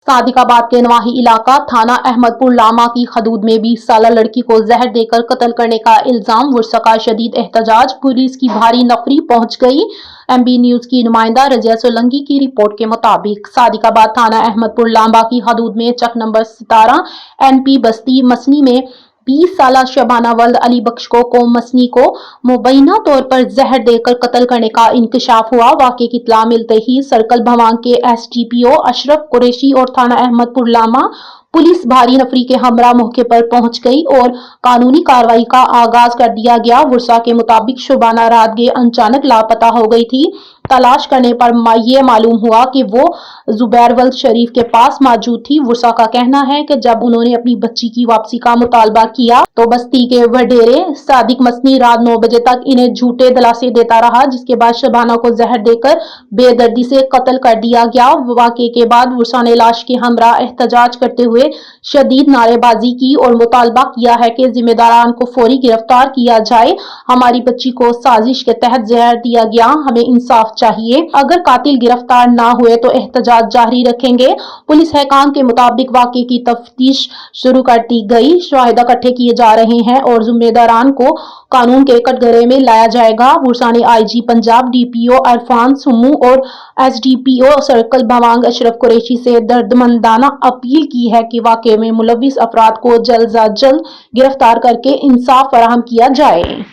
सादिकाबाद के नवाही इलाका थाना अहमदपुर लामा की हदूद में 20 साला लड़की को जहर देकर कत्ल करने का इल्जाम। वर्षा का शदीद एहतजाज, पुलिस की भारी नफरी पहुंच गई। एमबी न्यूज की नुमाइंदा रजिया सोलंकी की रिपोर्ट के मुताबिक सादिकाबाद थाना अहमदपुर लामा की हदूद में चक नंबर 17 NP बस्ती मसनी में 20 साला शबाना वल्द अली बख्श को मसनी को मुबैना तौर पर जहर देकर कत्ल करने का इंकशाफ हुआ। वाक़े की इत्तला मिलते ही सर्कल भवांग के SDPO अशरफ कुरैशी और थाना अहमदपुर लामा पुलिस भारी नफरी के हमरा मौके पर पहुंच गई और कानूनी कार्रवाई का आगाज कर दिया गया। वर्षा के मुताबिक शबाना रात के अचानक लापता हो गई थी। तलाश करने पर यह मालूम हुआ कि वो जुबैर वल्द शरीफ के पास मौजूद थी। वर्षा का कहना है कि जब उन्होंने अपनी बच्ची की वापसी का मुतालबा किया तो बस्ती के वडेरे सादिक मसनी रात 9 बजे तक इन्हें झूठे दिलासे देता रहा, जिसके बाद शबाना को जहर देकर बेदर्दी से कत्ल कर दिया गया। वाक़े के बाद वर्षा ने लाश के हमरा एहतजाज करते हुए शदीद नारेबाजी की और मुतालबा किया है कि जिम्मेदारान को फौरी गिरफ्तार किया जाए। हमारी बच्ची को साजिश के तहत जहर दिया गया, हमें इंसाफ चाहिए। अगर कातिल गिरफ्तार ना हुए तो एहतजाज जारी रखेंगे। पुलिस हैकाम के मुताबिक वाक़े की तफ्तीश शुरू कर दी गई, शाहिद इकट्ठे किए जा रहे हैं और जिम्मेदारान को कानून के कटघरे में लाया जाएगा। वर्षा ने IG पंजाब DPO अरफान सुमू और SDPO सर्कल भवांग अशरफ कुरैशी से दर्दमंदाना अपील की है कि वाक़े में मुलविस अफराद को जल्द से जल्द गिरफ्तार करके इंसाफ फराहम किया जाए।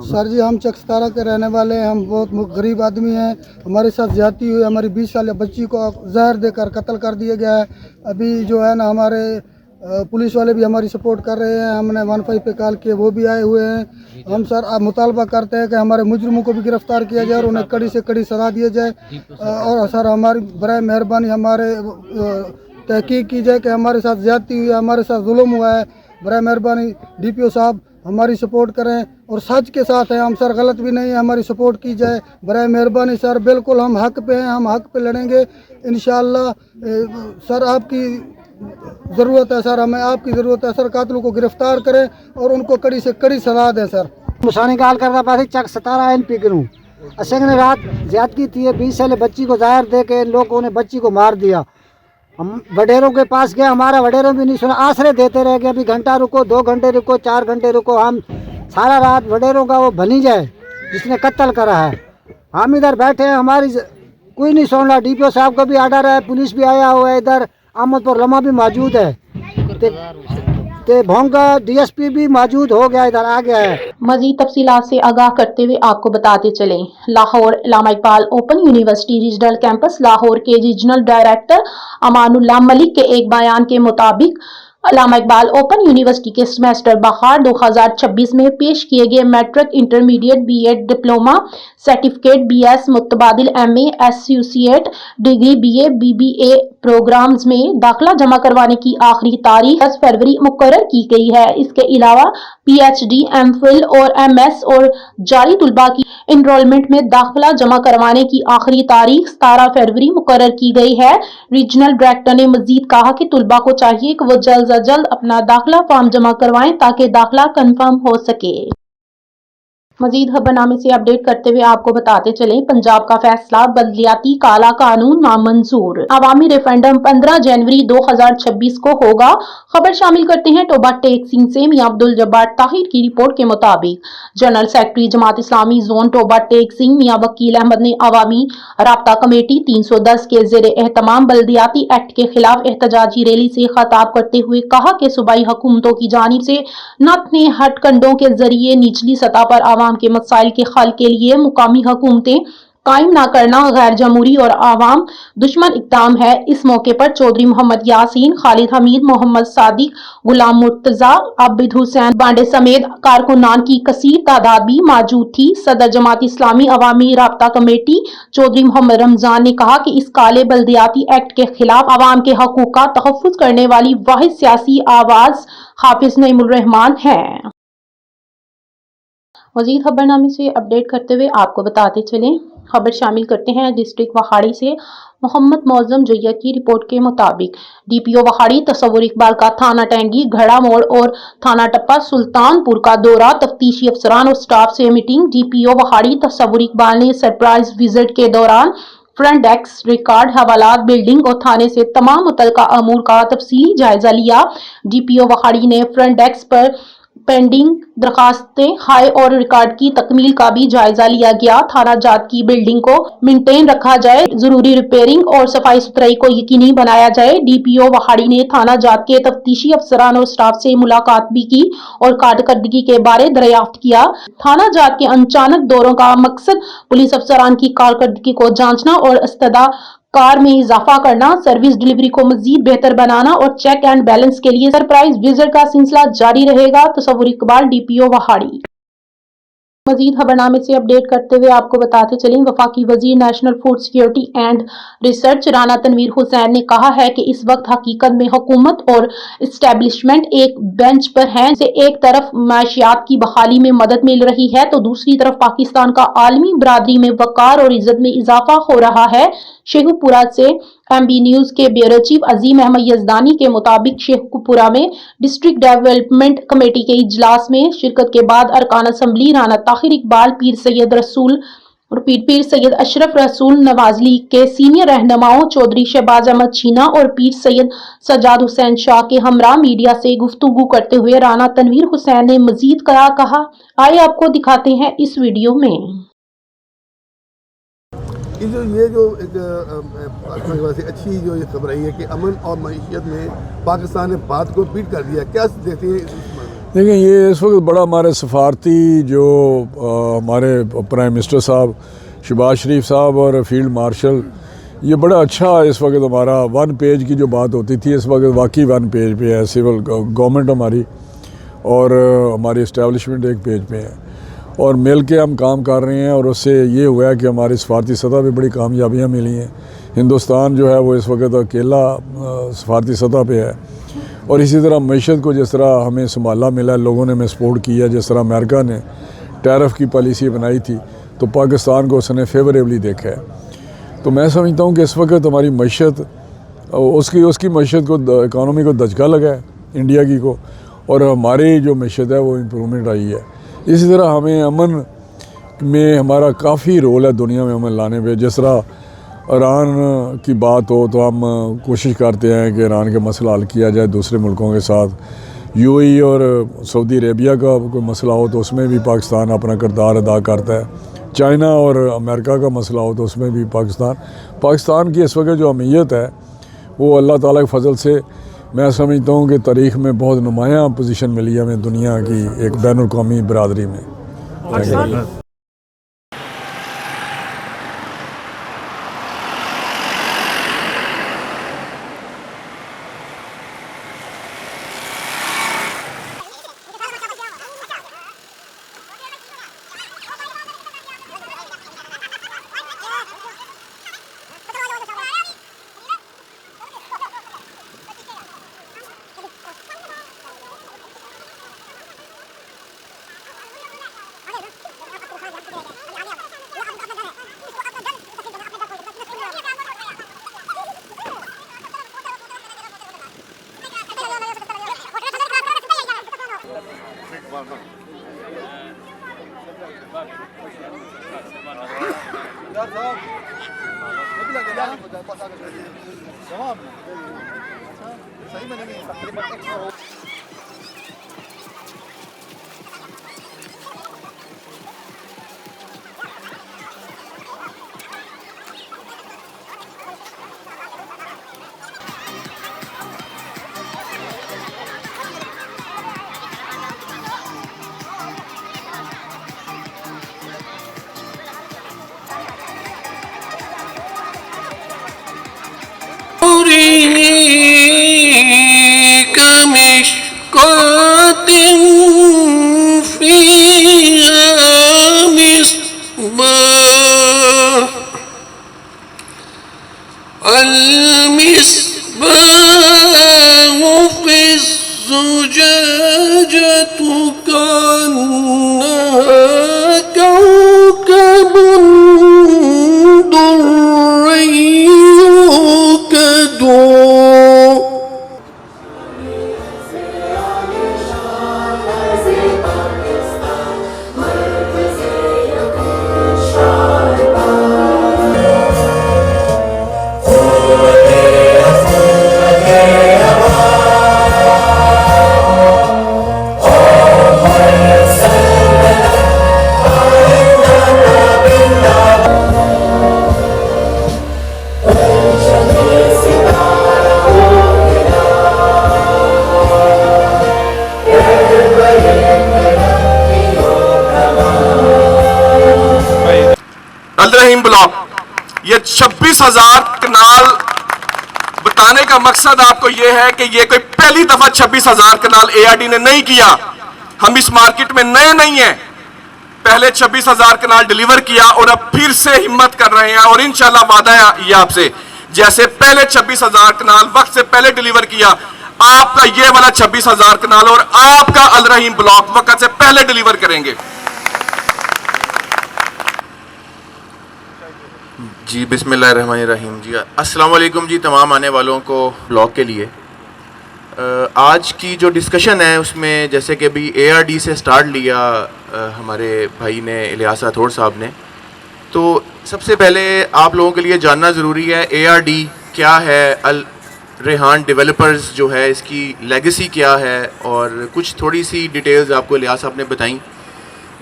सर जी, हम चक 17 के रहने वाले हैं। हम बहुत गरीब आदमी हैं। हमारे साथ ज्यादती हुई, हमारी 20 साल बच्ची को जहर देकर कत्ल कर दिया गया है। अभी जो है ना, हमारे पुलिस वाले भी हमारी सपोर्ट कर रहे हैं। हमने 15 पे कॉल किए, वो भी आए हुए हैं। हम सर अब मुतालबा करते हैं कि हमारे मुजरिमों को भी गिरफ्तार किया जाए और उन्हें कड़ी से कड़ी सजा दिया जाए। और सर हमारी बराए मेहरबानी हमारे तहकीक की जाए कि हमारे साथ ज्यादती हुई है, हमारे साथ जुल्म हुआ है। बराए मेहरबानी DPO साहब हमारी सपोर्ट करें और सच के साथ हैं हम सर, गलत भी नहीं है, हमारी सपोर्ट की जाए। बराए मेहरबानी सर, बिल्कुल हम हक पे हैं, हम हक पे लड़ेंगे इंशाअल्लाह। सर आपकी ज़रूरत है सर, हमें आपकी ज़रूरत है सर। कातिलों को गिरफ्तार करें और उनको कड़ी से कड़ी सजा दें सर। मुसानी गाल करता पास चक 17 NP करूँ अशंग ने रात ज्यादती थी। 20 साल बच्ची को जहर दे के लोगों ने बच्ची को मार दिया। हम वडेरों के पास गए, हमारा वडेरों भी नहीं सुना, आसरे देते रह गए। अभी घंटा रुको, 2 घंटे रुको, 4 घंटे रुको। हम सारा रात वडेरों का वो बनी जाए जिसने कत्ल करा है। हम इधर बैठे हैं, हमारी कोई नहीं सुन रहा। DPO साहब का भी आर्डर है, पुलिस भी आया हुआ है, इधर अहमदपुर लमा भी मौजूद है, भोंग का DSP भी मौजूद हो गया, इधर आ गया है। मजीद तफसीलात से आगाह करते हुए आपको बताते चलें, Lahore Allama Iqbal open university regional campus Lahore के रीजनल डायरेक्टर अमानुल्लाह मलिक के एक बयान के मुताबिक अल्लामा इकबाल ओपन यूनिवर्सिटी के सेमेस्टर बहार 2026 में पेश किए गए matric, intermediate, BEd, diploma certificate, BS, मुतबादिल MA, associate degree, BA, BBA programmes में दाखिला जमा करवाने की आखिरी तारीख 10 फरवरी मुकर्रर की गई है। इसके अलावा PhD, MPhil और MS और जारी तुलबा की इनरोलमेंट में दाखिला जमा करवाने की आखिरी तारीख 17 फरवरी मुकर्रर की गई है। रीजनल डायरेक्टर ने मजीद कहा कि तुलबा को चाहिए कि वो जल्द से जल्द अपना दाखिला फॉर्म जमा करवाएं ताकि दाखिला कंफर्म हो सके। मजीद खबरनामे से अपडेट करते हुए आपको बताते चलें, पंजाब का फैसला, बदलियाती काला कानून नामंजूर, अवामी रेफरेंडम 15 जनवरी 2026 को होगा। खबर शामिल करते हैं टोबा टेक सिंह से। मियां अब्दुल जब्बार ताहिर की रिपोर्ट के मुताबिक general secretary Jamaat Islami zone Toba take Singh मियां वकील अहमद ने अवामी राब्ता कमेटी 310 के जेर एहतमाम बल्दियाती एक्ट के खिलाफ एहतजाजी रैली से खिताब करते हुए कहा कि सूबाई हुकूमतों की जानिब से नतने हटकंडों के जरिए निचली सतह पर आवाम के मसाइल के हल के लिए मुकामी हुकूमतें कायम न करना गैर जमहूरी और आवाम दुश्मन इक़दाम है। इस मौके पर चौधरी मोहम्मद यासीन, खालिद हमीद, मोहम्मद सादिक, गुलाम मुर्तजा, आबिद हुसैन बांडे समेत कारकुनान की कसीर तादाद भी मौजूद थी। सदर जमात इस्लामी अवामी राब्ता कमेटी चौधरी मोहम्मद रमजान ने कहा कि इस काले बल्दियाती एक्ट के खिलाफ आवाम के हकूक का तहफ़्फ़ुज़ करने वाली वाहिद सियासी आवाज हाफिज नईमुर रहमान है। मजीद खबरनामे से अपडेट करते हुए आपको बताते चलें, खबर शामिल करते हैं डिस्ट्रिक्ट वहाड़ी से। मोहम्मद मौजम जोया की रिपोर्ट के मुताबिक DPO वहाड़ी तस्वुर इकबाल का थाना टैंगी, घड़ा मोड़ और थाना टप्पा सुल्तानपुर का दौरा, तफ्तीशी अफसरान और स्टाफ से मीटिंग। DPO वहाड़ी तस्वुर इकबाल ने सरप्राइज विजिट के दौरान फ्रंट डेस्क, रिकॉर्ड हवालात, बिल्डिंग और थाने से तमाम मुतल्लिका अमूर का तफसीली जायजा लिया। डीपीओ वहाड़ी ने फ्रंट डेस्क पर पेंडिंग दरखास्तें, हाई और रिकॉर्ड की तकमील का भी जायजा लिया गया। थाना जात की बिल्डिंग को मेंटेन रखा जाए, जरूरी रिपेयरिंग और सफाई सुथराई को यकीनी बनाया जाए। डीपीओ वहाड़ी ने थाना जात के तफ्तीशी अफसरान और स्टाफ से मुलाकात भी की और कारकर्दगी के बारे दरियाफ्त किया। थाना जात के अचानक दौरों का मकसद पुलिस अफसरान की कारकर्दगी को जांचना और इस्तदा कार में इजाफा करना, सर्विस डिलीवरी को मजीद बेहतर बनाना और चेक एंड बैलेंस के लिए सरप्राइज विजिट का सिलसिला जारी रहेगा। तसव्वुर इकबाल, डीपीओ वहाड़ी। मजीद खबरनामे से अपडेट करते हुए आपको बताते चलें, वफाकी वजीर national food security and research Rana Tanveer Hussain ने कहा है कि इस वक्त हकीकत में हुकूमत और इस्टेब्लिशमेंट एक बेंच पर हैं, से एक तरफ माशियात की बहाली में मदद मिल रही है तो दूसरी तरफ पाकिस्तान का आलमी बरादरी में वकार और इज्जत में इजाफा हो रहा है। शेखुपुरा से एमबी न्यूज के ब्यूरो चीफ अजीम अहमद यजदानी के मुताबिक शेखुपुरा में डिस्ट्रिक्ट डेवलपमेंट कमेटी के इजलास में शिरकत के बाद अरकान असम्बली राना ताहिर इकबाल, पीर सैयद रसूल और पीर सैयद अशरफ रसूल, नवाज लीग के सीनियर रहनुमाओं चौधरी शहबाज अहमद छीना और पीर सैयद सज्जाद हुसैन शाह के हमरा मीडिया से गुफ्तगू करते हुए राना तनवीर हुसैन ने मजीद कहा। आइए आपको दिखाते हैं इस वीडियो में। ये जो एक अच्छी जो ये खबर आई है कि अमन और मईशत में पाकिस्तान ने बात को पीट कर दिया, क्या देखते हैं? देखिए, ये इस वक्त बड़ा हमारे सफारती जो हमारे प्राइम मिनिस्टर साहब शहबाज शरीफ साहब और फील्ड मार्शल, ये बड़ा अच्छा इस वक्त हमारा 1 पेज की जो बात होती थी इस वक्त वाकई 1 पेज पे है। सिविल गवर्नमेंट हमारी और हमारी इस्टेब्लिशमेंट 1 पेज पे है और मिल के हम काम कर रहे हैं और उससे ये हुआ है कि हमारी सफारती सतह पे बड़ी कामयाबियाँ मिली हैं। हिंदुस्तान जो है वो इस वक्त अकेला सफारती सतह पे है और इसी तरह मईशत को जिस तरह हमें संभाला मिला है, लोगों ने हमें सपोर्ट किया। जिस तरह अमेरिका ने टैरिफ की पॉलिसी बनाई थी तो पाकिस्तान को उसने फेवरेबली देखा है। तो मैं समझता हूँ कि इस वक्त हमारी मईशत उसकी मईशत को इकानमी को दचका लगा है इंडिया की को, और हमारी जो मईशत है वो इम्प्रूवमेंट आई है। इसी तरह हमें अमन में हमारा काफ़ी रोल है दुनिया में अमन लाने पे। जिस तरह ईरान की बात हो तो हम कोशिश करते हैं कि ईरान का मसला हल किया जाए दूसरे मुल्कों के साथ। यूएई और सऊदी अरेबिया का कोई मसला हो तो उसमें भी पाकिस्तान अपना किरदार अदा करता है। चाइना और अमेरिका का मसला हो तो उसमें भी पाकिस्तान की इस वक्त जो अहमियत है वो अल्लाह ताला के फजल से मैं समझता हूँ कि तारीख़ में बहुत नुमायाँ पोजीशन मिली है हमें दुनिया की एक बैनुल-अक़वामी बरादरी में। كمشكاة فيها مصباح المصباح في الزجاجة كأنها كوكب دري يوقد 26,000 کنال بتانے کا مقصد آپ کو یہ ہے کہ یہ کوئی پہلی دفعہ 26,000 کنال اے آر ڈی نے نہیں کیا. ہم اس مارکیٹ میں نئے نہیں ہیں, پہلے 26,000 کنال ڈیلیور کیا اور اب پھر سے ہمت کر رہے ہیں, اور انشاءاللہ وعدہ ہے یہ آپ سے, جیسے پہلے 26,000 کنال وقت سے پہلے ڈیلیور کیا, آپ کا یہ والا 26,000 کنال اور آپ کا الرحیم بلاک وقت سے پہلے ڈیلیور کریں گے. جی بسم اللہ الرحمن الرحیم. جی السلام علیکم جی تمام آنے والوں کو بلاگ کے لیے. آج کی جو ڈسکشن ہے اس میں جیسے کہ ابھی اے آر ڈی سے سٹارٹ لیا ہمارے بھائی نے الیاس راٹھوڑ صاحب نے, تو سب سے پہلے آپ لوگوں کے لیے جاننا ضروری ہے اے آر ڈی کیا ہے, الریحان ڈیولپرز جو ہے اس کی لیگیسی کیا ہے, اور کچھ تھوڑی سی ڈیٹیلز آپ کو الیاس صاحب نے بتائیں.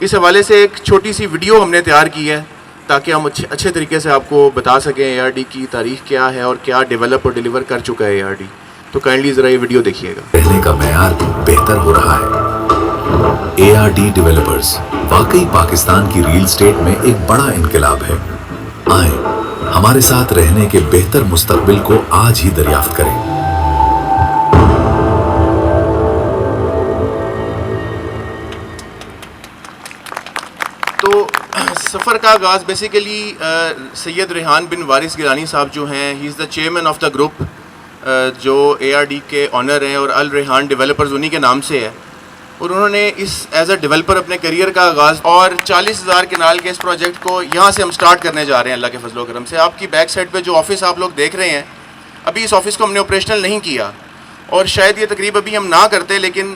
اس حوالے سے ایک چھوٹی سی ویڈیو ہم نے تیار کی ہے تاکہ ہم اچھے طریقے سے آپ کو بتا سکیں اے آر ڈی کی تاریخ کیا ہے اور کیا ڈیولپ اور ڈیلیور کر چکا ہے اے آر ڈی. تو کائنڈلی ذرا یہ ویڈیو دیکھیے گا. رہنے کا معیار بہتر ہو رہا ہے. اے آر ڈی ڈیولپرز واقعی پاکستان کی ریل اسٹیٹ میں ایک بڑا انقلاب ہے. آئیں ہمارے ساتھ رہنے کے بہتر مستقبل کو آج ہی دریافت کریں. تو سفر کا آغاز بیسیکلی سید ریحان بن وارث گیلانی صاحب جو ہیں, ہی از دا چیئرمین آف دا گروپ, جو اے آر ڈی کے آنر ہیں, اور الریحان ڈیولپرز انہی کے نام سے ہے, اور انہوں نے اس ایز اے ڈیولپر اپنے کریئر کا آغاز, اور 40,000 کنال کے اس پروجیکٹ کو یہاں سے ہم سٹارٹ کرنے جا رہے ہیں اللہ کے فضل و کرم سے. آپ کی بیک سائڈ پہ جو آفس آپ لوگ دیکھ رہے ہیں, ابھی اس آفس کو ہم نے آپریشنل نہیں کیا, اور شاید یہ تقریب ابھی ہم نہ کرتے, لیکن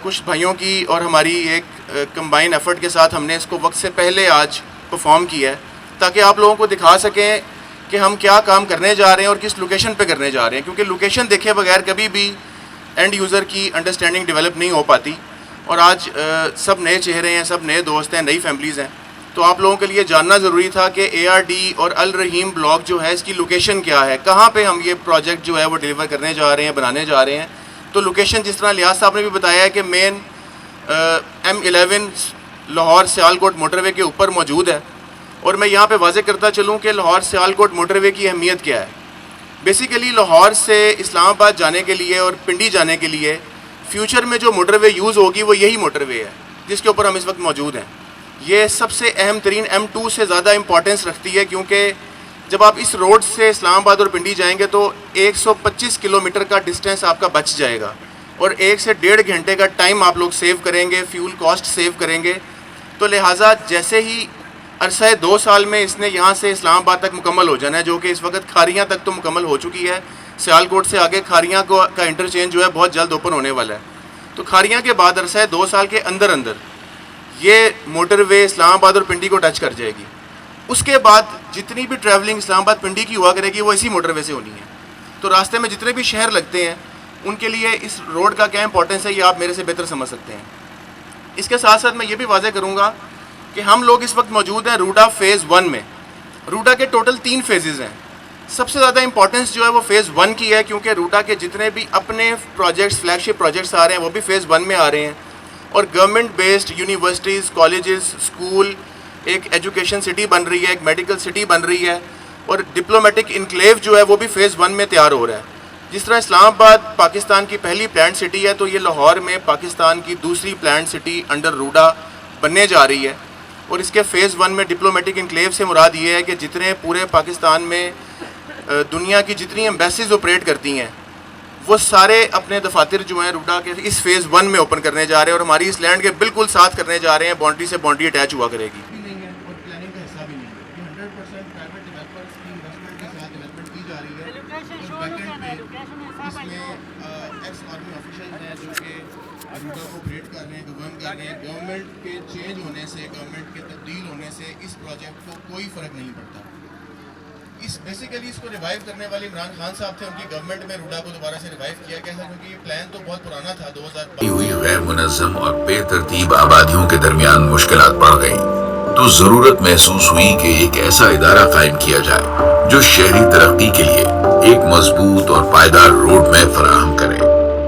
کچھ بھائیوں کی اور ہماری ایک کمبائن ایفرٹ کے ساتھ ہم نے اس کو وقت سے پہلے آج پرفارم کیا ہے, تاکہ آپ لوگوں کو دکھا سکیں کہ ہم کیا کام کرنے جا رہے ہیں اور کس لوکیشن پہ کرنے جا رہے ہیں, کیونکہ لوکیشن دیکھے بغیر کبھی بھی اینڈ یوزر کی انڈرسٹینڈنگ ڈیولپ نہیں ہو پاتی. اور آج سب نئے چہرے ہیں, سب نئے دوست ہیں, نئی فیملیز ہیں, تو آپ لوگوں کے لیے جاننا ضروری تھا کہ اے آر ڈی اور الرحیم بلاک جو ہے اس کی لوکیشن کیا ہے, کہاں پہ ہم یہ پروجیکٹ جو ہے وہ ڈیلیور کرنے جا رہے ہیں, بنانے جا رہے ہیں. تو لوکیشن جس طرح الیاس صاحب نے بھی بتایا ہے کہ مین M11 لاہور سیالکوٹ موٹر وے کے اوپر موجود ہے, اور میں یہاں پہ واضح کرتا چلوں کہ لاہور سیالکوٹ موٹر وے کی اہمیت کیا ہے. بیسیکلی لاہور سے اسلام آباد جانے کے لیے اور پنڈی جانے کے لیے فیوچر میں جو موٹر وے یوز ہوگی وہ یہی موٹر وے ہے جس کے اوپر ہم اس وقت موجود ہیں. یہ سب سے اہم ترین M2 سے زیادہ امپورٹنس رکھتی ہے, کیونکہ جب آپ اس روڈ سے اسلام آباد اور پنڈی جائیں گے تو 125 کلومیٹر کا ڈسٹینس آپ کا بچ جائے گا, اور 1 سے 1.5 گھنٹے کا ٹائم آپ لوگ سیو کریں گے, فیول کاسٹ سیو کریں گے. تو لہٰذا جیسے ہی عرصہ 2 سال میں اس نے یہاں سے اسلام آباد تک مکمل ہو جانا ہے, جو کہ اس وقت کھاریاں تک تو مکمل ہو چکی ہے, سیالکوٹ سے آگے کھاریاں کا انٹرچینج جو ہے بہت جلد اوپن ہونے والا ہے. تو کھاریاں کے بعد عرصہ 2 سال کے اندر یہ موٹر وے اسلام آباد اور پنڈی کو ٹچ کر جائے گی. اس کے بعد جتنی بھی ٹریولنگ اسلام آباد پنڈی کی ہوا کرے گی وہ اسی موٹر وے سے ہونی ہے. تو راستے میں جتنے بھی شہر لگتے ہیں ان کے لیے اس روڈ کا کیا امپورٹنس ہے یہ آپ میرے سے بہتر سمجھ سکتے ہیں. اس کے ساتھ ساتھ میں یہ بھی واضح کروں گا کہ ہم لوگ اس وقت موجود ہیں روڈا فیز 1 میں. روڈا کے ٹوٹل 3 فیزز ہیں. سب سے زیادہ امپورٹنس جو ہے وہ فیز 1 کی ہے, کیونکہ روڈا کے جتنے بھی اپنے پروجیکٹس فلیگ شپ پروجیکٹس آ رہے ہیں وہ بھی فیز 1 میں آ رہے ہیں, اور government based universities, colleges, school, ایک ایجوکیشن سٹی بن رہی ہے, ایک میڈیکل سٹی بن رہی ہے, اور ڈپلومیٹک انکلیو جو ہے وہ بھی فیز 1 میں تیار ہو رہا ہے. جس طرح اسلام آباد پاکستان کی پہلی پلانٹ سٹی ہے, تو یہ لاہور میں پاکستان کی دوسری پلانٹ سٹی انڈر روڈا بننے جا رہی ہے. اور اس کے فیز 1 میں ڈپلومیٹک انکلیو سے مراد یہ ہے کہ جتنے پورے پاکستان میں دنیا کی جتنی ایمبیسیز آپریٹ کرتی ہیں وہ سارے اپنے دفاتر جو ہیں روڈا کے اس فیز 1 میں اوپن کرنے جا رہے ہیں, اور ہماری اس لینڈ کے بالکل ساتھ کرنے جا رہے ہیں. باؤنڈری سے باؤنڈری اٹیچ ہوا کرے گی. گورنمنٹ کے چینج ہونے سے, گورنمنٹ کے تبدیل ہونے سے اس پروجیکٹ کو کوئی فرق نہیں پڑتا. بیسیکلی اس کو ریوائیو کرنے والے عمران خان صاحب تھے, ان کی گورنمنٹ میں روڈا کو دوبارہ سے ریوائیو کیا گیا تھا, کیونکہ یہ پلان تو بہت پرانا تھا. 2000 ہوئی غیر منظم اور بے ترتیب آبادیوں کے درمیان مشکلات بڑھ گئی تو ضرورت محسوس ہوئی کہ ایک ایسا ادارہ قائم کیا جائے جو شہری ترقی کے لیے ایک مضبوط اور پائیدار روڈ میپ فراہم کرے,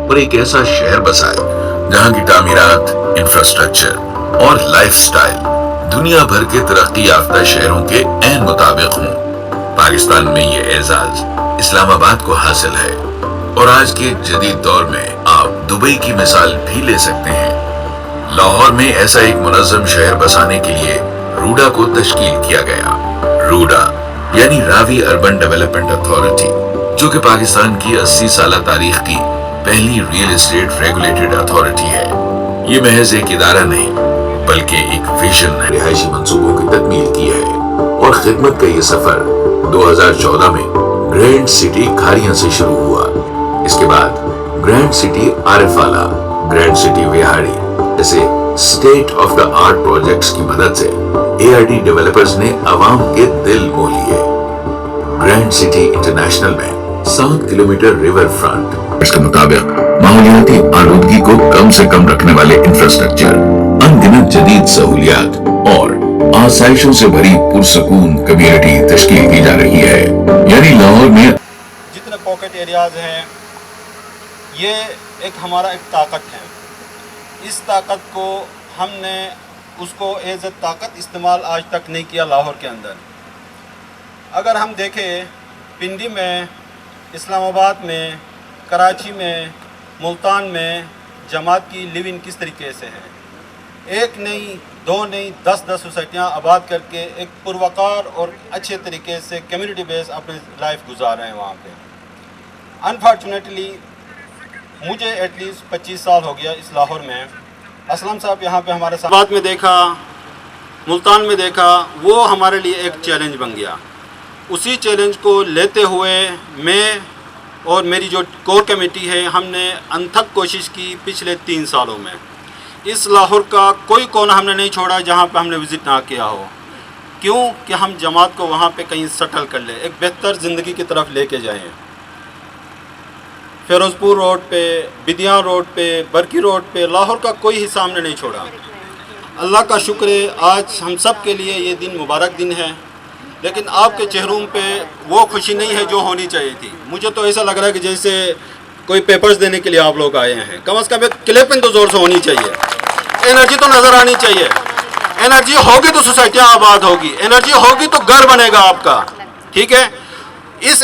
اور ایک ایسا شہر بسائے جہاں کی تعمیرات, انفراسٹرکچر اور لائف سٹائل دنیا بھر کے ترقی یافتہ شہروں کے عین مطابق ہوں. पाकिस्तान में ये एजाज इस्लामाबाद को हासिल है और आज के जदीद दौर में आप दुबई की मिसाल भी ले सकते हैं। लाहौर में ऐसा एक मुनज़्ज़म शहर बसाने के लिए रूडा को तश्कील किया गया। रूडा यानी रावी अर्बन डेवलपमेंट अथॉरिटी, जो कि पाकिस्तान की 80 साल तारीख की पहली रियल एस्टेट रेगुलेटेड अथॉरिटी है। ये महज एक इदारा नहीं बल्कि एक विजन है। रिहायशी मंसूबों की तकमील की है और खिदमत का ये सफर 2014 में ग्रैंड सिटी खारियां से शुरू हुआ। इसके बाद grand city Arifwala, grand city Vehari जैसे state of the art projects की मदद से एआरडी डेवलपर्स ने अवाम के दिल मोह लिए। ग्रैंड सिटी इंटरनेशनल में 7 किलोमीटर रिवर फ्रंट, इसके मुताबिक माहौलियाती आलूदगी को कम से कम रखने वाले इंफ्रास्ट्रक्चर, अनगिनत जदीद सहूलियात और आसाइशों से भरी पुरसकून कम्युनिटी तश्कील की जा रही है। यानी लाहौर में जितने पॉकेट एरियाज हैं, ये एक हमारा एक ताकत है। इस ताकत को हमने उसको एज ए ताकत इस्तेमाल आज तक नहीं किया लाहौर के अंदर। अगर हम देखें पिंडी में, इस्लामाबाद में, कराची में, मुल्तान में जमात की लिविंग किस तरीके से है, एक नहीं, दो नहीं, 10 सोसाइटियाँ आबाद करके एक पुरवकार और अच्छे तरीके से कम्युनिटी बेस अपनी लाइफ गुजार रहे हैं वहाँ पे। अनफॉर्चुनेटली मुझे एटलीस्ट 25 साल हो गया इस लाहौर में। असलम साहब यहाँ पे हमारे साथ बात में देखा, मुल्तान में देखा, वो हमारे लिए एक चैलेंज बन गया। उसी चैलेंज को लेते हुए मैं और मेरी जो कोर कमेटी है, हमने अनथक कोशिश की पिछले 3 सालों में। इस लाहौर का कोई कोना हमने नहीं छोड़ा जहाँ पे हमने विज़िट ना किया हो। क्यों कि हम जमात को वहाँ पे कहीं सेटल कर ले, एक बेहतर ज़िंदगी की तरफ लेके जाएं। फ़िरोज़पुर रोड पे, बिदियाँ रोड पे, बरकी रोड पे लाहौर का कोई हिस्सा हमने नहीं छोड़ा। अल्लाह का शुक्र है, आज हम सब के लिए ये दिन मुबारक दिन है, लेकिन आपके चेहरों पे वो खुशी नहीं है जो होनी चाहिए थी। मुझे तो ऐसा लग रहा है कि जैसे कोई पेपर्स देने के लिए आप लोग आए हैं। कम से कम एक क्लैपिंग तो ज़ोर से होनी चाहिए, एनर्जी तो नज़र आनी चाहिए। एनर्जी होगी तो सोसाइटियाँ आबाद होगी, एनर्जी होगी तो घर बनेगा आपका। ठीक है, इस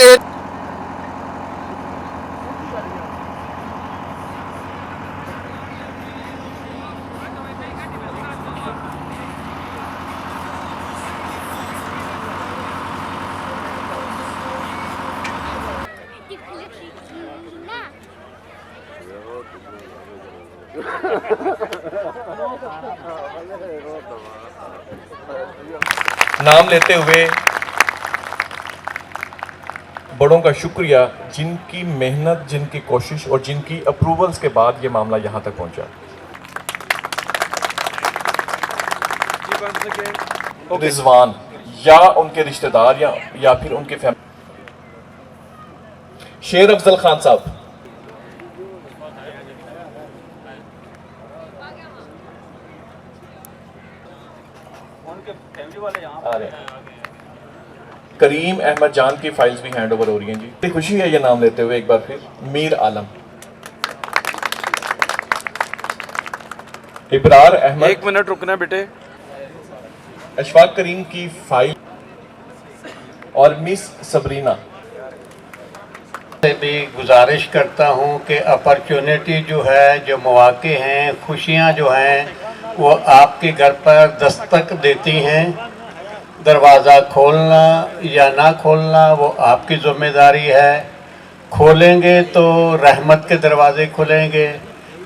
नाम लेते हुए बड़ों का शुक्रिया, जिनकी मेहनत, जिनकी कोशिश और जिनकी अप्रूवल्स के बाद ये मामला यहाँ तक पहुँचा। रिजवान या उनके रिश्तेदार या फिर उनके फैमिली। शेर अफजल खान साहब, आ रहे हैं। करीम अहमद जान की फाइल्स भी हैंड ओवर हो रही हैं जी। खुशी है ये नाम लेते हुए एक बार फिर। मीर आलम, इब्रार अहमद, 1 मिनट रुकना बेटे। अशफाक करीम की फाइल और मिस सबरीना से भी गुजारिश करता हूं कि अपॉर्चुनिटी जो है, जो मौके हैं, खुशियां जो हैं, वो आपके घर पर दस्तक देती हैं। दरवाज़ा खोलना या ना खोलना वो आपकी ज़िम्मेदारी है। खोलेंगे तो रहमत के दरवाज़े खुलेंगे,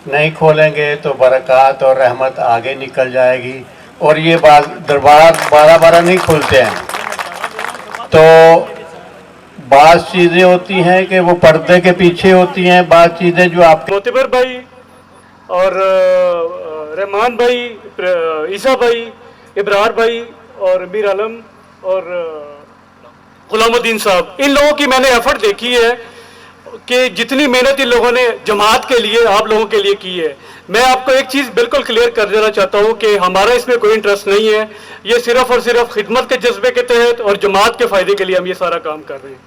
नहीं खोलेंगे तो बरक़ात और रहमत आगे निकल जाएगी। और ये दरबार बारह नहीं खुलते हैं। तो बाज़ चीज़ें होती हैं कि वो पर्दे के पीछे होती हैं, बाज़ चीज़ें जो आपके मोतिबर भाई और रहमान भाई, ईसा भाई, इब्रार भाई और मीर आलम और गुलामुद्दीन साहब, इन लोगों की मैंने एफर्ट देखी है कि जितनी मेहनत इन लोगों ने जमात के लिए, आप लोगों के लिए की है। मैं आपको एक चीज़ बिल्कुल क्लियर कर देना चाहता हूँ कि हमारा इसमें कोई इंटरेस्ट नहीं है। ये सिर्फ और सिर्फ खिदमत के जज्बे के तहत और जमात के फ़ायदे के लिए हम ये सारा काम कर रहे हैं।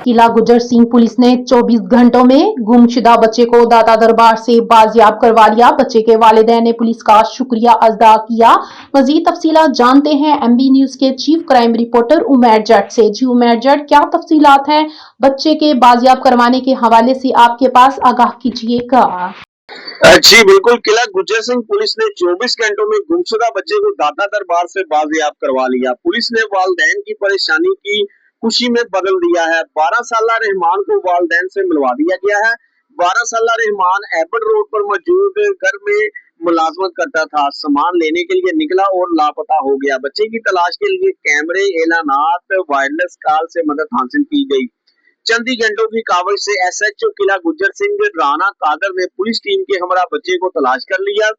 किला गुजर सिंह पुलिस ने 24 घंटों में गुमशुदा बच्चे को दाता दरबार से बाजियाब करवा लिया। बच्चे के वालिदैन ने पुलिस का शुक्रिया अदा किया। मजीद तफसीलात जानते हैं MB न्यूज के चीफ क्राइम रिपोर्टर उमैर जट से। जी उमैर जट, क्या तफसीलात हैं बच्चे के बाजियाब करवाने के हवाले से आपके पास, आगाह कीजिएगा। जी बिल्कुल, किला गुजर सिंह पुलिस ने 24 घंटों में गुमशुदा बच्चे को दाता दरबार से बाजियाब करवा लिया। पुलिस ने वालिदैन की परेशानी की खुशी में बदल दिया है। 12 साला रहमान को वालिदैन से मिलवा दिया गया है। 12 साला रहमान एबट रोड पर मौजूद घर में मुलाजमत करता था। सामान लेने के लिए निकला और लापता हो गया। बच्चे की तलाश के लिए कैमरे, एलानात, वायरलेस कॉल से मदद हासिल की गई। चंद ही घंटों की कावड़ से SHO किला गुजर सिंह राना कादर ने पुलिस टीम के हमरा बच्चे को तलाश कर लिया।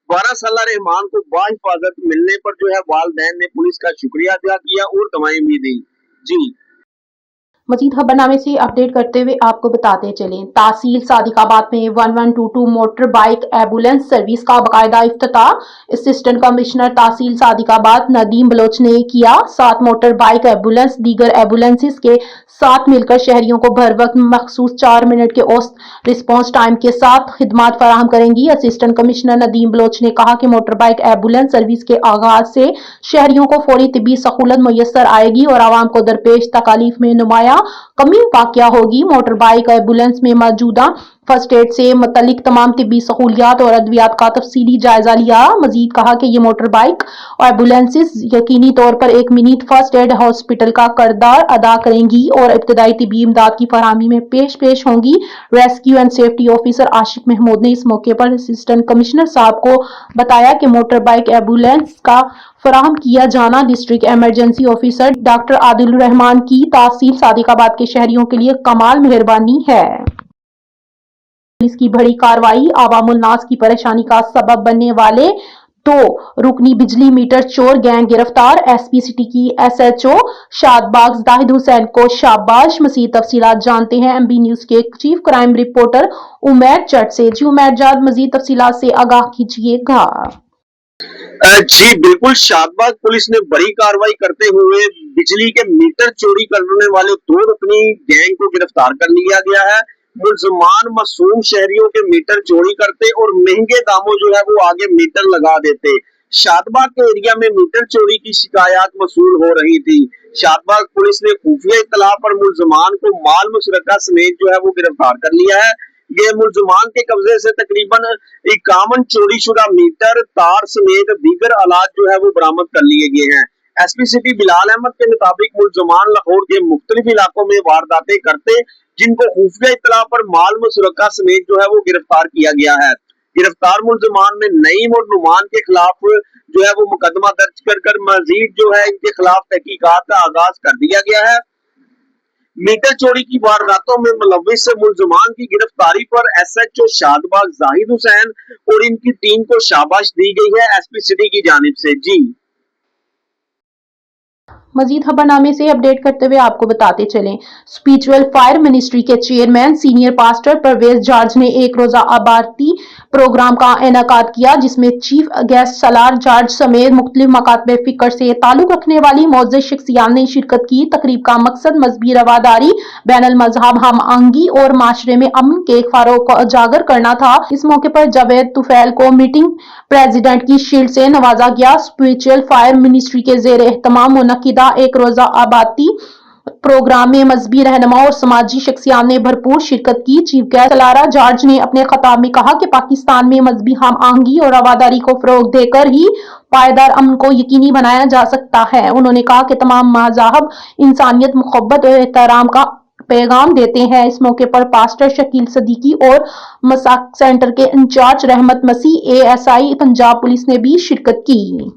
12 साला रहमान को बाहिफाजत मिलने पर जो है वालिदैन ने पुलिस का शुक्रिया अदा किया और दवाएं भी दी। जी मजीद खबरनामे से अपडेट करते हुए आपको बताते चलें, तहसील सादिकाबाद में 1122 मोटर बाइक एम्बुलेंस सर्विस का बाकायदा इफ्तिताह असिस्टेंट कमिश्नर तहसील सादिकाबाद नदीम बलोच ने किया। 7 मोटर बाइक एम्बुलेंस दीगर एम्बुलेंसेस के साथ मिलकर शहरियों को भर वक्त मखसूस 4 मिनट के औसत रिस्पॉन्स टाइम के साथ खिदमात फराहम करेंगी। असिस्टेंट कमिश्नर नदीम बलोच ने कहा कि मोटर बाइक एम्बुलेंस सर्विस के आगाज से शहरियों को फौरी तिब्बी सहूलत मुयस्सर आएगी और आवाम को दरपेश तकालीफ में नुमाया कमी वाक़या होगी। मोटर बाइक एम्बुलेंस में मौजूदा फर्स्ट एड से मुतल्लिक तमाम तिब्बी सहूलियात और अद्वियात का तफसीली जायजा लिया। मजीद कहा कि ये मोटर बाइक और एम्बुलेंसेस यकीनी तौर पर एक मिनट फर्स्ट एड हॉस्पिटल का किरदार अदा करेंगी और इब्तदाई तिब्बी इमदाद की फराहमी में पेश होंगी। रेस्क्यू एंड सेफ्टी ऑफिसर आशिक महमूद ने इस मौके पर असिस्टेंट कमिश्नर साहब को बताया कि मोटर बाइक एम्बुलेंस का फराहम किया जाना district emergency officer doctor Adil Rahman की तहसील सादिकाबाद के शहरियों के लिए कमाल मेहरबानी है। पुलिस की बड़ी कार्रवाई, आवामुल नास की परेशानी का सबब बनने वाले 2 रुकनी बिजली मीटर चोर गैंग गिरफ्तार। SP सिटी की SHO शादबाग जाहिद हुसैन को शाबाश। मजीद तफसीलात जानते हैं MB न्यूज के चीफ क्राइम रिपोर्टर उमैर जट से। जी उमैर जट, मजीद तफसीलात से आगाह कीजिएगा। जी बिल्कुल, शादबाग पुलिस ने बड़ी कार्रवाई करते हुए बिजली के मीटर चोरी करने वाले 2 रुकनी गैंग को गिरफ्तार कर लिया गया है। मुलजमान मासूम शहरियों के मीटर चोरी करते और महंगे दामों जो है वो आगे मीटर लगा देते। शादबाग के एरिया में मीटर चोरी की शिकायत मसूल हो रही थी। शादबाग पुलिस ने खुफिया इत्तला पर मुलजमान को माल मुशरका समेत जो है वो गिरफ्तार कर लिया है। ये मुलजमान के कब्जे से तकरीबन 51 चोरी शुदा मीटर, तार समेत दीगर आलात जो है वो बरामद कर लिए गए हैं। SP सिटी बिलाल अहमद के मुताबिक मुलजमान लाहौर के मुख्तलिफ इलाकों में वारदातें करते, जिनको खुफिया इत्तला पर माल मुशरका समेत जो है वो गिरफ्तार किया गया है। गिरफ्तार मुलजमान में नईम और नुमान के खिलाफ जो है वो मुकदमा दर्ज कर मजीद जो है इनके खिलाफ तहकीकात का आगाज कर दिया गया है। मीटर चोरी की वारदातों में मुलव्विस मुलजमान की गिरफ्तारी पर SHO शादबाग जाहिद हुसैन और इनकी टीम को शाबाश दी गई है SP सिटी की जानिब से। जी मजीद खबरनामे से अपडेट करते हुए आपको बताते चलें, स्पिरिचुअल फायर मिनिस्ट्री के chairman senior pastor Parvez George ने एक रोजा आबादी प्रोग्राम का इनेकाद किया, जिसमें चीफ गेस्ट सलार जॉर्ज समेत मुख्तलिफ मकातब फिक्र से ताल्लुक रखने वाली मोअज़्ज़ज़ शख्सियात ने शिरकत की। तकरीब का मकसद मजहबी रवादारी, बैनुल मजहब हम आहंगी और माशरे में अमन के फरोग को उजागर करना था। इस मौके पर जावेद तुफैल को मीटिंग प्रेसिडेंट की शील्ड से नवाजा गया। स्पिरिचुअल फायर मिनिस्ट्री के जेर एहतमाम मुनक्किदा एक रोजा आबादी प्रोग्राम में मजहबी रहनुमा और समाजी शख्सियात ने भरपूर शिरकत की। चीफ गेस्ट सलारा जॉर्ज ने अपने खिताब में कहा कि पाकिस्तान में मजहबी हम आहंगी और रवादारी को फरोग देकर ही पायदार अमन को यकीनी बनाया जा सकता है। उन्होंने कहा कि तमाम मज़ाहब इंसानियत, मोहब्बत और एहतराम का पैगाम देते हैं। इस मौके पर पास्टर शकील सदीकी और मसाक सेंटर के इंचार्ज रहमत मसीह ASI पंजाब पुलिस ने भी शिरकत की।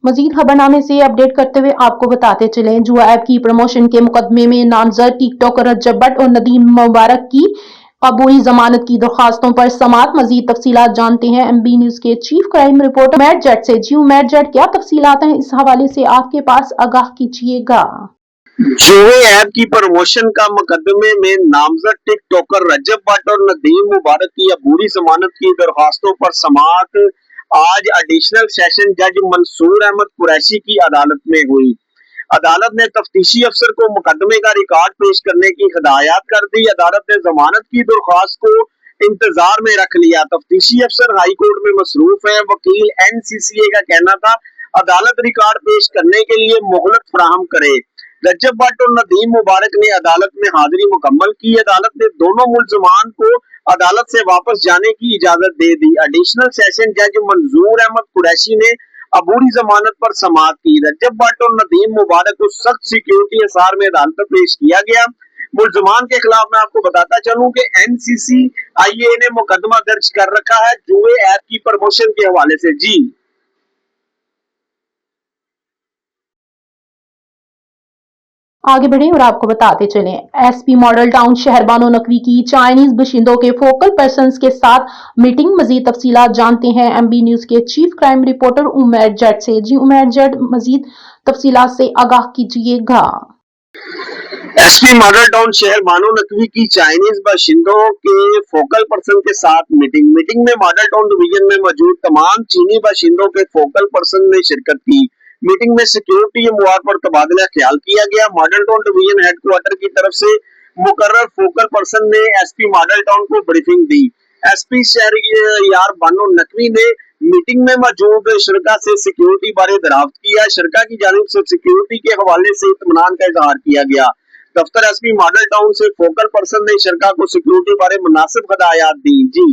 मजीद खबरनामे से अपडेट करते हुए आपको बताते चलें, जुआ ऐप की प्रमोशन के मुकदमे में नामजद टिकटॉकर रजब भट्ट और नदीम मुबारक की अबूरी जमानत की दरखास्तों पर समाअत। मजीद तफसीलात जानते हैं MB न्यूज के चीफ क्राइम रिपोर्टर उमैर जट से। जी उमैर जट, क्या तफसीलात हैं इस हवाले से आपके पास, आगाह कीजिएगा। जुए ऐप की प्रमोशन का मुकदमे में नामजद टिकटॉकर रजब भट्ट और नदीम मुबारक की अबूरी जमानत की दरखास्तों पर समाअत आज एडिशनल सेशन जज मंसूर अहमद कुरैशी की अदालत में हुई। अदालत ने तफ्तीशी अफसर को मुकदमे का रिकॉर्ड पेश करने की हिदायत कर दी। अदालत ने जमानत की दरख्वास्त को इंतजार में रख लिया। तफ्तीशी अफसर हाई कोर्ट में मसरूफ है। वकील NCCA का कहना था अदालत रिकॉर्ड पेश करने के लिए मोहलत फराहम करे। रजब भट्ट और नदीम मुबारक ने अदालत में हाजिरी मुकम्मल की। अदालत ने दोनों मुल्ज़िमान को अदालत से वापस जाने की इजाजत दे दी। एडिशनल सेशन जज मंसूर अहमद कुरैशी ने अबूरी जमानत पर समाअत की। रजब भट्ट और नदीम मुबारक को सख्त सिक्योरिटी हिसार में अदालत में पेश किया गया। मुल्ज़िमान के खिलाफ मैं आपको बताता चलूं कि NCCIA ने मुकदमा दर्ज कर रखा है जुए ऐप की प्रमोशन के हवाले से। जी आगे बढ़े और आपको बताते चलें, SP मॉडल टाउन शहर बानो नकवी की चाइनीज बाशिंदों के फोकल पर्संस के साथ मीटिंग। मजीद तफसीलात जानते हैं MB न्यूज के चीफ क्राइम रिपोर्टर उमैर जट से। जी उमैर जट, मजीद तफसीलात से आगाह कीजिएगा। SP मॉडल टाउन शहर बानो नकवी की चाइनीज बाशिंदों के फोकल पर्सन के साथ मीटिंग में मॉडल टाउन डिवीजन में मौजूद तमाम चीनी बाशिंदों के फोकल पर्सन ने शिरकत की। मीटिंग में सिक्योरिटी अमवार पर तबादला ख्याल किया गया। मॉडल टाउन डिवीजन हेडक्वार्टर की तरफ से मुकर्रर फोकल पर्सन ने SP मॉडल टाउन को ब्रीफिंग दी। SP शहर यार बानो नकवी ने मीटिंग में मौजूद शरका से सिक्योरिटी बारे दराफ्त किया। शरका की जानिब से सिक्योरिटी के हवाले से इत्मीनान का इजहार किया गया। दफ्तर SP मॉडल टाउन से फोकल पर्सन ने शरका को सिक्योरिटी बारे मुनासिब हिदायत दी। जी